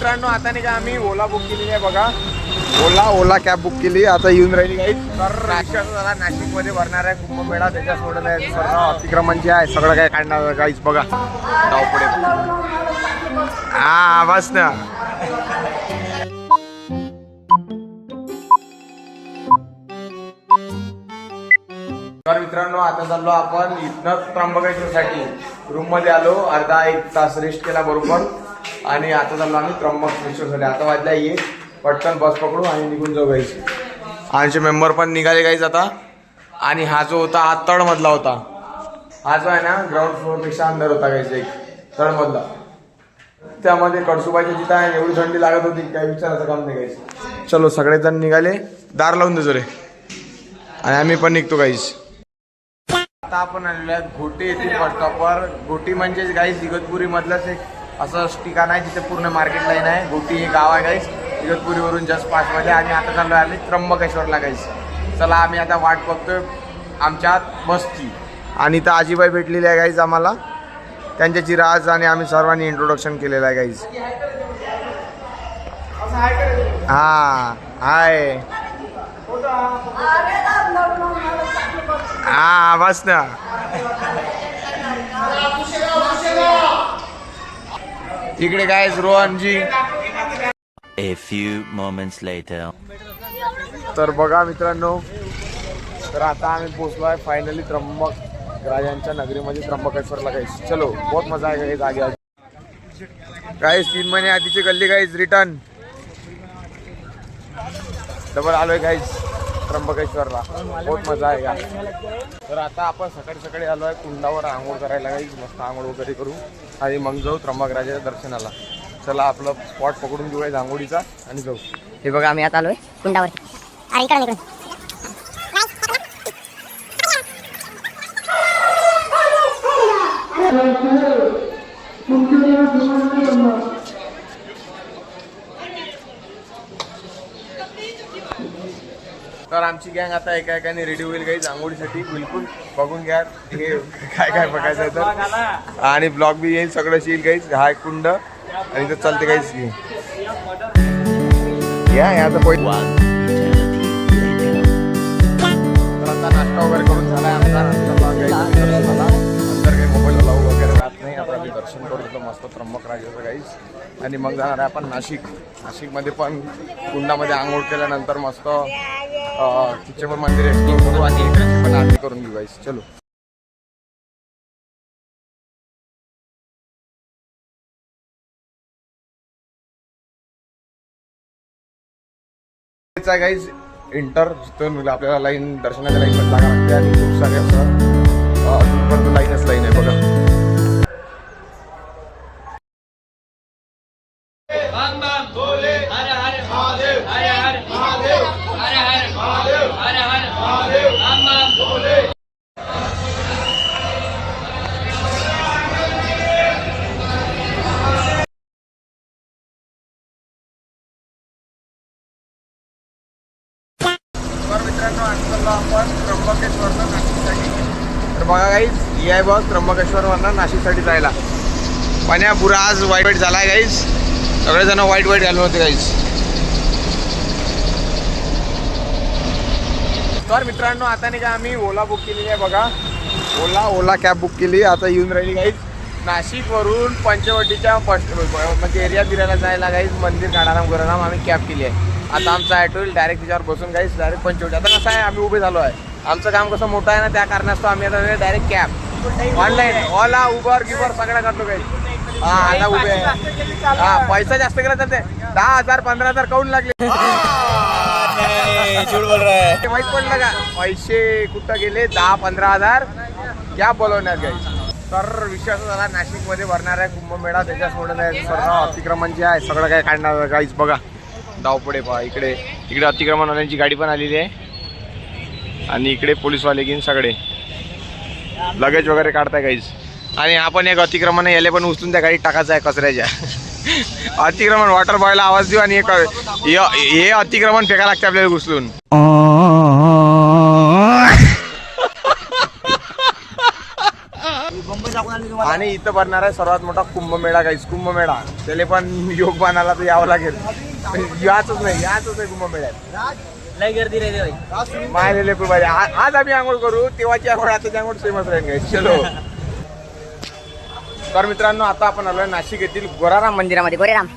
मित्रांनो आता नाही का आम्ही ओला बुक केलेली आहे बघा. ओला कॅब बुक केली, आता येऊन राहिली गाईज. तर नाशिक मध्ये भरणार आहे कुंभमेळा, त्याच्या सोडून सर्व अतिक्रमणचे आहे, सगळं काय काढणार गाईज बघा. धावपडे हा बस ना. तर मित्रांनो आता चाललो आपण इथनं त्र्यंबकेश्वरसाठी. रूम मध्ये आलो, अर्धा एक तास रेस्ट केला बरोबर, आणि आता चाललो आम्ही त्र्यंबकेश्वरसाठी. आता वाजला ये पटकन बस पकडू आणि निघून जाऊ गाईज. आमचे मेंबर पण निघाले गाईज आता. आणि हा जो होता हा तळ मधला होता, हा जो आहे ना ग्राउंड फ्लोअर पेक्षा अंदर होता गाईज, एक तळ मधला. त्यामध्ये कडसुबाईच्या जिथं आहे एवढी थंडी लागत होती काही विचारायचं काम नाही गाईज. चलो सगळेजण निघाले, दार लावून देतो रे, आणि आम्ही पण निघतो गाईज. आता आपण आलेलो आहे घोटी येथील बस स्टॉपवर. घोटी म्हणजे गाईज इगतपुरी मधलंच एक असं ठिकाण आहे जिथे पूर्ण मार्केट लाईन आहे. घोटी हे गाव आहे गाईज इगतपुरीवरून जस्ट पासमध्ये. आणि आता चाललो आहे आम्ही त्र्यंबकेश्वरला गाईज. चला आम्ही आता वाट बघतोय आमच्या बसची. आणि इथं आजीबाई भेटलेली आहे गाईज आम्हाला, त्यांच्याची राज आणि आम्ही सर्वांनी इंट्रोडक्शन केलेलं आहे गाईज. हा हाय हा बस ना. इकडे काय रोहनजी. A few moments later. तर बघा मित्रांनो, तर आता आम्ही पोहोचलो आहे फायनली त्र्यंबक राजांच्या नगरीमध्ये त्र्यंबकेश्वरला गाईस. चलो बहुत मजा आहे गाईस. आगे गाईस 3 महिने आधीची गल्ली गाईस रिटर्न डबल आलोय गाईस त्र्यंबकेश्वरला. बहुत मजा आहे का. तर आता आपण सकाळी सकाळी आलो आहे कुंडावर आंघोळ करायला गाईस. मस्त आंघोळ वगैरे करू आणि मग जाऊ त्र्यंबक राजाच्या दर्शनाला. चला आपलं स्पॉट पकडून घेऊया आंघोळीचा आणि जाऊ. हे बघा आम्ही आता आलोय कुंडावर. अरे इकडे इकडे तर आमची गँग आता एका एकाने रेडी होईल गाईज आंघोळीसाठी. बिलकुल बघून घ्या हे काय काय बघायचं आहे तर. आणि ब्लॉग बी येईल, सगळंच येईल गाईज. हा एक कुंड आणि इथं चालते गाईज. या आता पहिलं आता नाश्ता वगैरे करून झाला आमचा. नंतर काही मोबाईल लावू वगैरे राहत नाही. आता आम्ही दर्शन करतो मस्त त्र्यंबक राजाचं गाईज. आणि मग जाणार आहे आपण नाशिकमध्ये पण कुंडामध्ये आंघोळ केल्यानंतर मस्त तिचे पण मंदिर एक्सप्लोर करू आणि इकडे पण आरती करून घेऊ गाईस. चलो गाईज इंटर जिथून आपल्याला लाईन दर्शनाच्या लाईन मध्ये लागा लागते. आणि खूप सारे असं लाईनच लाईन आहे बघा. मित्रांनो आता आपण त्र्यंबकेश्वरला नाशिकसाठी. तर बघा गाईज ही आहे बस त्र्यंबकेश्वरवरनं नाशिकसाठी जायला. पाण्या पुरा आज वाईट झालाय गाईज. सगळेजण वाईट घालून होते गाईज. तर मित्रांनो आता नाही का आम्ही ओला बुक केलेली आहे बघा. ओला कॅब बुक केली, आता येऊन राहिली गाईज. नाशिकवरून पंचवटीच्या म्हणजे एरिया फिरायला जायला गाईज. मंदिर काढाराम गराराम आम्ही कॅब केली आहे. आता आमचा ॲटो येईल डायरेक्ट तिच्यावर बसून गाईज डायरेक्ट पंचवटी. आता कसं आहे आम्ही उभे झालो आहे, आमचं काम कसं मोठं आहे ना, त्या कारणास्तव आम्ही आता डायरेक्ट कॅब ऑनलाईन ओला उबर गिबर सगळं करतो गाईज. हा आता उभे आहे. हा पैसा जास्त केला तर ते 10,000 15,000 काऊन लागले माहित पडलं का. पैसे कुठं गेले 10-15,000 कॅब बोलवण्यात गाईज. तर विश्वास झाला नाशिकमध्ये भरणार आहे कुंभमेळा, त्याच्या सोडून सर्व अतिक्रमण जे आहे सगळं काय काढणार गाईज. बघा धावपडे पहा. इकडे अतिक्रमणवाल्यांची गाडी पण आलेली आहे आणि इकडे पोलीसवाले घेऊन सगळे लगेज वगैरे काढताय गाईज. आणि आपण एक अतिक्रमण याले पण उचलून त्या गाडीत टाकायचं आहे कचऱ्याच्या. अतिक्रमण वॉटर बॉयला आवाज देऊ आणि हे अतिक्रमण फेकायला लागते आपल्याला उचलून. आणि इथं भरणार आहे सर्वात मोठा कुंभमेळा गाईस. कुंभमेळा त्याला पण योग बाणाला तर यावं लागेल. याच नाही कुंभमेळ्यात लय गर्दी राहते मायलेले पाहिजे. आज आम्ही आंघोळ करू, तेव्हाची आंघोळ आताची आंघोळ सेमच राहील गाईस. चलो. तर मित्रांनो आता आपण आलोय नाशिक येथील गोराराम मंदिरामध्ये गोरेराम.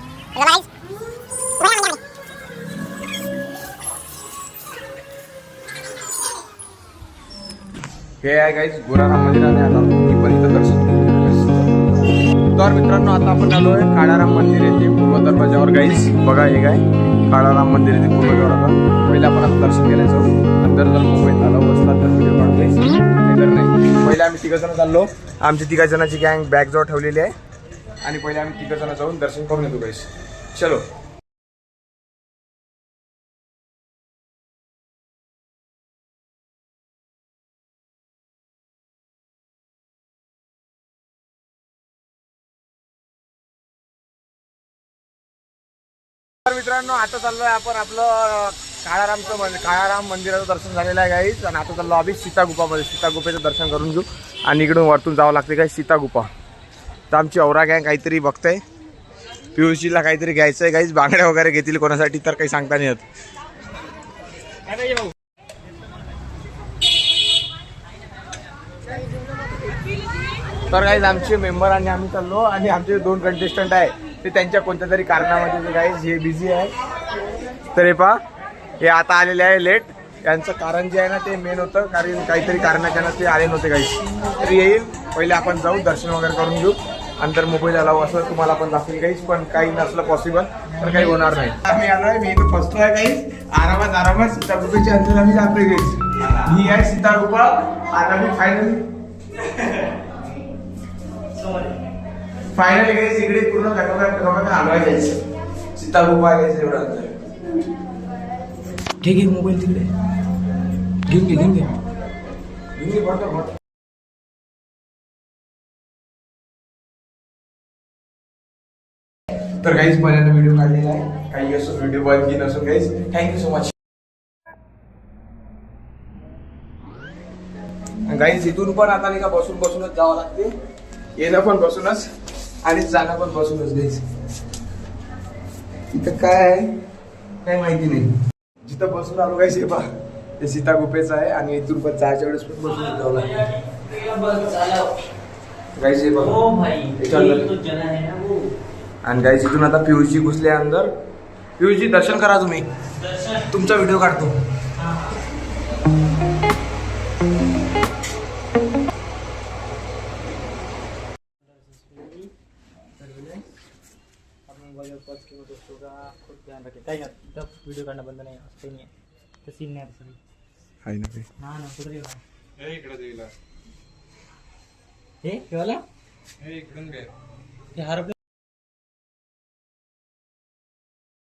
हे आहे गाईज गोराराम मंदिराने आता मी पण इथं दर्शन घेतलं. तर मित्रांनो आता आपण आलोय काळाराम मंदिर येथे पूर्व दरवाजावर गाईज. बघा हे काय काळाराम मंदिर येथे पूर्व दरवाजा. पहिले आपण आता दर्शन केलं जाऊ. अंदर जर मोबाईल आला बसला तर व्हिडिओ काढू तर नाही. पहिले आम्ही तिघ जण चाललो. आमची तिघा जणांची गँग बॅग जवळ ठेवलेली आहे आणि पहिले आम्ही तिघ जण जाऊन दर्शन करून येतो गाईज. चलो. तर मित्रांनो आता चाललोय आपण आपलं काळाराम मंदिराचं दर्शन झालेलं आहे गाईज. आणि आता चाललो आम्ही सीता गुफामध्ये. सीता गुफेचं दर्शन करून घेऊ आणि इकडून वरतून जावं लागते काय सीता गुफा. तर आमची औरा गँग काहीतरी बघताय. पियुषीला काहीतरी घ्यायचं आहे गाईज. बांगड्या वगैरे घेतील कोणासाठी तर काही सांगता नाही येत. तर गाईज आमचे मेंबर आणि आम्ही चाललो आणि आमचे 2 कंटेस्टंट आहे ते त्यांच्या कोणत्या तरी कारणामध्ये गाईज हे बिझी आहे. तर हे पहा हे आता आलेले आहे लेट. यांचं कारण जे आहे ना ते मेन होतं कारण काहीतरी कारणाच्यानं ते आले नव्हते गाईज. तर येईल. पहिले आपण जाऊ दर्शन वगैरे करून घेऊ. नंतर मोबाईल अलाव असं तुम्हाला पण दाखवेल गाईज. पण काही नसलं पॉसिबल तर काही होणार नाही. आम्ही आलोय. मी इथं बसलो आहे गाईज. आरामात सीता गुफेच्या अंदर आम्ही जातोय गाईज. ही आहे सीता गुफा. आता मी फायनली गाईज इकडे पूर्ण फिरवण्यात आलोय गाईज. सीता गुफा आहे गाईज एवढं अंतर. ठीक आहे मोबाईल तिकडे घेऊन घे तर काहीच पहिल्यांदा व्हिडिओ काढलेला आहे. काही असो व्हिडिओ बनकी नसून काहीच. Thank you so much guys. इथून पण आता नाही का बसूनच जावं लागते. येणं पण बसूनच आणि जाणं पण बसूनच गाईज. इथं काय आहे काही माहिती नाही. जिथं बसून आलो गाईज हे पहा ते सीता गुफेचं आहे आणि इथून पण जायच्या वेळेस पण बसून जावं लागतं गाईज. हे बघा आणि गाईज इथून आता पियुषजी घुसले अंदर. पियुषजी दर्शन करा तुम्ही. तुमचा व्हिडिओ काढतो. व्हिडिओ काढणं बंद नाही काही नाही. तर सीन नाही सगळी आहे ना काही ना कुठे हे इकडे देईल. हे केव्हाला हे इकडून घे. ते हरपले.